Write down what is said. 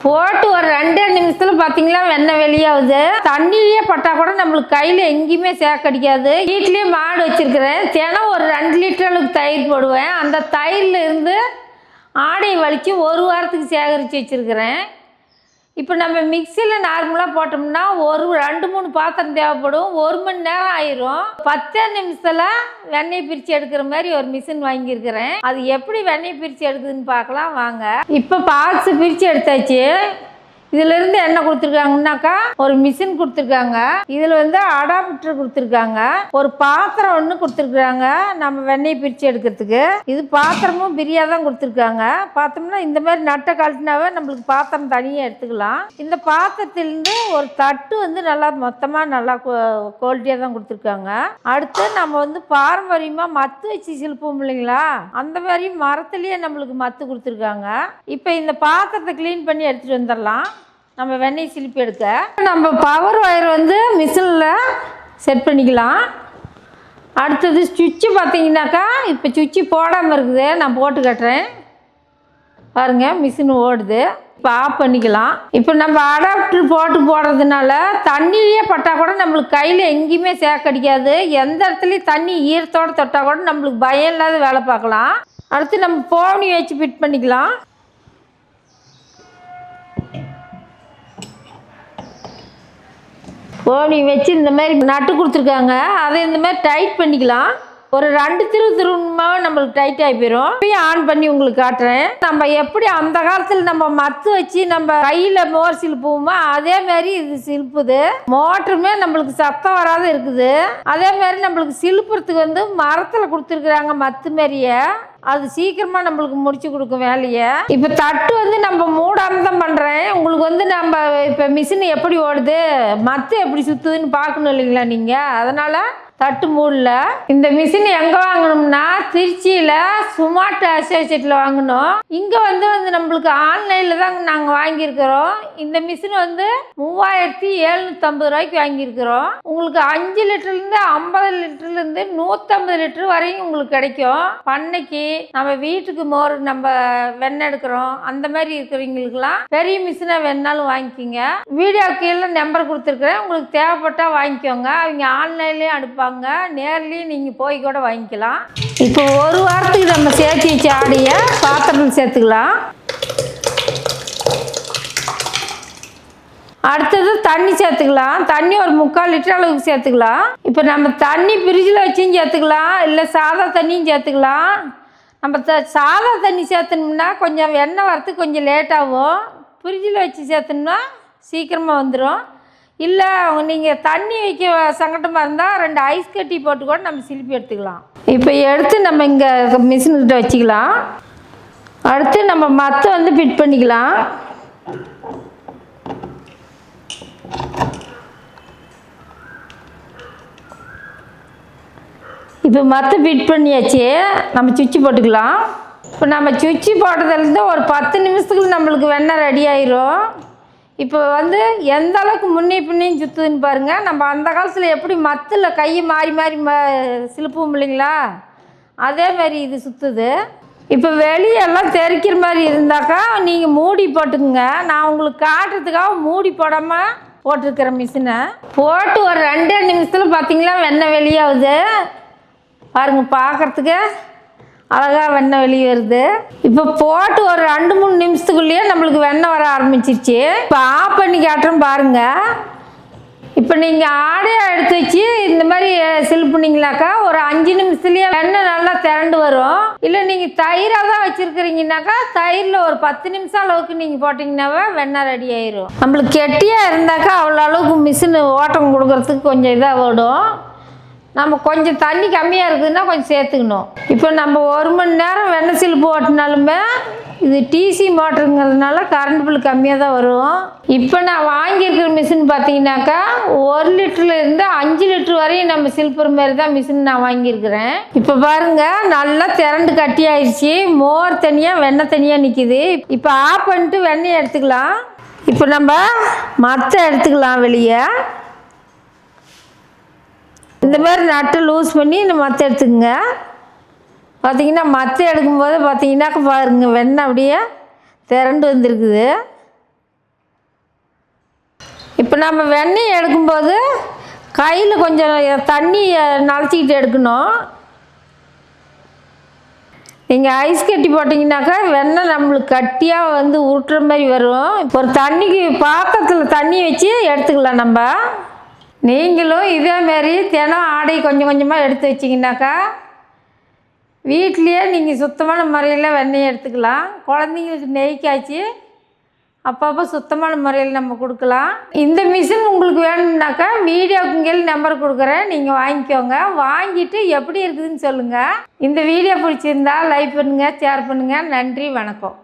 போட்டு ஒரு 2 நிமிஷத்துல பாத்தீங்களா வெண்ணெய் வெளியாகுது. தண்ணியிலேயே பட்டா கூட நம்மளுக்கு கையில எங்கேயுமே சேக்கடிக்காது. வீட்லயே மாடு வச்சிருக்கிறேன். தினம் ஒரு 2 லிட்டர் அளவுக்கு தயிர் போடுவேன். அந்த தயிர்ல இருந்து ஆடையை வலிச்சு 1 வாரத்துக்கு சேகரித்து வச்சிருக்கிறேன். இப்போ நம்ம மிக்சியில் நார்மலாக போட்டோம்னா ஒரு 2-3 பாத்திரம் தேவைப்படும். 1 மணி நேரம் ஆயிரும். 10 நிமிஷத்தில் வெண்ணெய் பிரித்து எடுக்கிற மாதிரி ஒரு மிஷின் வாங்கியிருக்கிறேன். அது எப்படி வெண்ணெய் பிரித்து எடுக்குதுன்னு பார்க்கலாம் வாங்க. இப்போ பாக்ஸ் பிரித்து எடுத்தாச்சு. இதிலிருந்து என்ன கொடுத்துருக்காங்கன்னாக்கா ஒரு மிஷின் கொடுத்துருக்காங்க. இதில் அடாப்டர் கொடுத்துருக்காங்க. ஒரு பாத்திரம் ஒன்று கொடுத்துருக்குறாங்க நம்ம வெண்ணெய் பிரித்து எடுக்கிறதுக்கு. இது பாத்திரமும் பிரியாக தான் கொடுத்துருக்காங்க. பார்த்தோம்னா இந்த மாதிரி நட்டை கழட்டினாவே நம்மளுக்கு பாத்திரம் தனியாக எடுத்துக்கலாம். இந்த பாத்திரத்திலேருந்து ஒரு தட்டு நல்லா மொத்தமாக நல்லா குவாலிட்டியாக தான் கொடுத்துருக்காங்க. அடுத்து நம்ம பாரம்பரியமாக மத்து வச்சு சிலுப்போம் இல்லைங்களா, அந்த மாதிரி மரத்துலேயே நம்மளுக்கு மத்து கொடுத்துருக்காங்க. இப்போ இந்த பாத்திரத்தை க்ளீன் பண்ணி எடுத்துகிட்டு வந்துடலாம். நம்ம வெண்ணெய் சிலிப்பி எடுக்க நம்ம பவர் ஒயர் மிஷினில் செட் பண்ணிக்கலாம். அடுத்தது சுவிட்சு பார்த்தீங்கன்னாக்கா இப்போ சுவிட்சு போடாமல் இருக்குது. நான் போட்டு கட்டுறேன் பாருங்கள். மிஷின் ஓடுது. இப்போ ஆஃப் பண்ணிக்கலாம். இப்போ நம்ம அடாப்டர் போடுறதுனால தண்ணியிலேயே பட்டால் கூட நம்மளுக்கு கையில் எங்கேயுமே சேக்கடிக்காது. எந்த இடத்துலையும் தண்ணி ஈரத்தோடு தொட்டால் கூட நம்மளுக்கு பயம் இல்லாத வேலை பார்க்கலாம். அடுத்து நம்ம போனி வச்சு ஃபிட் பண்ணிக்கலாம். போனி வச்சு இந்த மாதிரி நட்டு கொடுத்துருக்காங்க. அதை இந்த மாதிரி டைட் பண்ணிக்கலாம். ஒரு 2 திருவுமாவே நம்மளுக்கு டைட் ஆகி போயிடும். இப்பயும் ஆன் பண்ணி உங்களுக்கு காட்டுறேன். நம்ம எப்படி அந்த காலத்தில் நம்ம மத்து வச்சு நம்ம கையில் மோர் சிலுப்புவோமோ அதே மாதிரி இது சிலுப்புது. மோட்டருமே நம்மளுக்கு சத்தம் வராத இருக்குது. அதே மாதிரி நம்மளுக்கு சிலுப்புறதுக்கு மரத்தில் கொடுத்துருக்குறாங்க மத்து மாதிரியே. அது சீக்கிரமாக நம்மளுக்கு முடிச்சு கொடுக்கும் வேலையை. இப்போ தட்டு நம்ம மூடாமல் தான் பண்ணுறேன். உங்களுக்கு நம்ம இப்போ மிஷின் எப்படி ஓடுது, மத்து எப்படி சுற்றுதுன்னு பார்க்கணும் இல்லைங்களா நீங்கள். அதனால் தட்டு மூடல. இந்த மிஷின் எங்கே வாங்கணும்னா திருச்சியில் சுமார்ட் அசோசியேட்டில் வாங்கணும். இங்கே நம்மளுக்கு ஆன்லைனில் தான் நாங்கள் வாங்கியிருக்கிறோம். இந்த மிஷின் 3750 ரூபாய்க்கு வாங்கியிருக்கிறோம். உங்களுக்கு 5 லிட்டர்லேருந்து 50 லிட்டர்லேருந்து 150 லிட்டர் வரையும் உங்களுக்கு கிடைக்கும். பண்ணைக்கு நம்ம வீட்டுக்கு மோர் நம்ம வெண்ணெய் எடுக்கிறோம் அந்த மாதிரி இருக்கிறவங்களுக்குலாம் பெரிய மிஷினாக வேணாலும் வாங்கிக்கிங்க. வீடியோ கீழே நம்பர் கொடுத்துருக்குறேன். உங்களுக்கு தேவைப்பட்டால் வாங்கிக்கோங்க. அவங்க ஆன்லைன்லேயும் அனுப்பாங்க, நேர்லேயும் நீங்கள் போய் கூட வாங்கிக்கலாம். இப்போ 1 வாரத்துக்கு நம்ம சேர்த்து வச்ச ஆடையை பாத்திரத்தில் சேர்த்துக்கலாம். அடுத்தது தண்ணி சேர்த்துக்கலாம். தண்ணி ஒரு 3/4 லிட்டர் அளவுக்கு சேர்த்துக்கலாம். இப்போ நம்ம தண்ணி ஃப்ரிட்ஜில் வச்சும் சேர்த்துக்கலாம், இல்லை சாதா தண்ணியும் சேர்த்துக்கலாம். நம்ம சாதா தண்ணி சேர்த்தணும்னா கொஞ்சம் எண்ணெய் வரத்துக்கு கொஞ்சம் லேட்டாகும். ஃப்ரிட்ஜில் வச்சு சேர்த்தோம்னா சீக்கிரமாக வந்துடும். இல்லை நீங்கள் தண்ணி வைக்க சங்கட்டமாக இருந்தால் 2 ஐஸ் கட்டி போட்டு கூட நம்ம சிலுப்பி எடுத்துக்கலாம். இப்போ எடுத்து நம்ம இங்கே மிஷின்கிட்ட வச்சுக்கலாம். அடுத்து நம்ம மற்ற ஃபிட் பண்ணிக்கலாம். இப்போ மற்ற ஃபிட் பண்ணியாச்சு. நம்ம சுவிட்சு போட்டுக்கலாம். இப்போ நம்ம சுவிட்சு போட்டதுலேருந்து ஒரு 10 நிமிஷத்துக்கு நம்மளுக்கு வெண்ணெய் ரெடி ஆயிரும். இப்போ எந்த அளவுக்கு முன்னே பின்னையும் சுற்றுதுன்னு பாருங்கள். நம்ம அந்த காலத்தில் எப்படி மத்தில் கையை மாறி மாறி சிலுப்புவோம் இல்லைங்களா, அதே மாதிரி இது சுற்றுது. இப்போ வெளியெல்லாம் தெரிக்கிற மாதிரி இருந்தாக்கா நீங்கள் மூடி போட்டுக்குங்க. நான் உங்களுக்கு காட்டுறதுக்காக மூடி போடாமல் போட்டிருக்கிற மிஷினை போட்டு ஒரு 2 நிமிஷத்தில் பார்த்தீங்களா வெண்ணெய் வெளியாகுது பாருங்கள். பார்க்குறதுக்கு அழகாக வெண்ணெய் வெளியே வருது. இப்போ போட்டு ஒரு 2-3 நிமிஷத்துக்குள்ளேயே நம்மளுக்கு வெண்ணெய் வர ஆரம்பிச்சிருச்சு. இப்போ ஆஃப் பண்ணி காட்டுறோம் பாருங்கள். இப்போ நீங்கள் ஆடையாக எடுத்து வச்சு இந்த மாதிரி சிலுப்புனீங்களாக்கா ஒரு 5 நிமிஷத்துலேயே வெண்ணெய் நல்லா திரண்டு வரும். இல்லை நீங்கள் தயிராக தான் வச்சுருக்கிறீங்கனாக்கா தயிரில் ஒரு 10 நிமிஷம் அளவுக்கு நீங்கள் போட்டிங்கன்னாவே வெண்ணெய் ரெடி ஆயிரும். நம்மளுக்கு கெட்டியாக இருந்தாக்கா அவ்வளோ அளவுக்கு மிஷின் ஓட்டம் கொடுக்குறதுக்கு கொஞ்சம் இதாக ஓடும். நம்ம கொஞ்சம் தண்ணி கம்மியாக இருக்குதுன்னா கொஞ்சம் சேர்த்துக்கணும். இப்போ நம்ம 1 மணி நேரம் வெண்ணெய் சிலுப்பு ஓட்டினாலுமே இது டிசி மோட்டருங்கிறதுனால கரண்ட் பில் கம்மியாக தான் வரும். இப்போ நான் வாங்கியிருக்கிற மிஷின் பார்த்தீங்கன்னாக்கா 1 லிட்டர்லேருந்து 5 லிட்டர் வரையும் நம்ம சிலுப்புற மாதிரி தான் மிஷின் நான் வாங்கியிருக்கிறேன். இப்போ பாருங்கள் நல்லா திரண்டு கட்டி ஆயிடுச்சு. மோர் தனியாக வெண்ணெய் தனியாக நிற்கிது. இப்போ ஆஃப் பண்ணிட்டு வெண்ணெய் எடுத்துக்கலாம். இப்போ நம்ம மற்ற எடுத்துக்கலாம் வெளியே. இந்த மாதிரி நட்டு லூஸ் பண்ணி இந்த மற்ற எடுத்துக்கங்க. பார்த்தீங்கன்னா மற்ற எடுக்கும்போது பார்த்தீங்கன்னாக்கா பாருங்கள் வெண்ணெய் அப்படியே திரண்டு வந்திருக்குது. இப்போ நம்ம வெண்ணெய் எடுக்கும்போது கையில் கொஞ்சம் தண்ணி நனைச்சிக்கிட்டு எடுக்கணும். நீங்கள் ஐஸ் கட்டி போட்டிங்கனாக்கா வெண்ணெய் நம்மளுக்கு கட்டியாக வந்து உருட்டுற மாதிரி வரும். ஒரு தண்ணிக்கு பாத்திரத்தில் தண்ணி வச்சு எடுத்துக்கலாம். நம்ம நீங்களும் இதேமாரி தினம் ஆடை கொஞ்சம் கொஞ்சமாக எடுத்து வச்சிங்கனாக்கா வீட்லேயே நீங்கள் சுத்தமான முறையில் வெண்ணெய் எடுத்துக்கலாம். குழந்தைங்களுக்கு நெய் காய்ச்சி அப்பப்போ சுத்தமான முறையில் நம்ம கொடுக்கலாம். இந்த மிஷின் உங்களுக்கு வேணும்னாக்கா வீடியோக்கு கீழே நம்பர் கொடுக்குறேன், நீங்கள் வாங்கிக்கோங்க. வாங்கிட்டு எப்படி இருக்குதுன்னு சொல்லுங்கள். இந்த வீடியோ பிடிச்சிருந்தா லைக் பண்ணுங்கள், ஷேர் பண்ணுங்கள். நன்றி, வணக்கம்.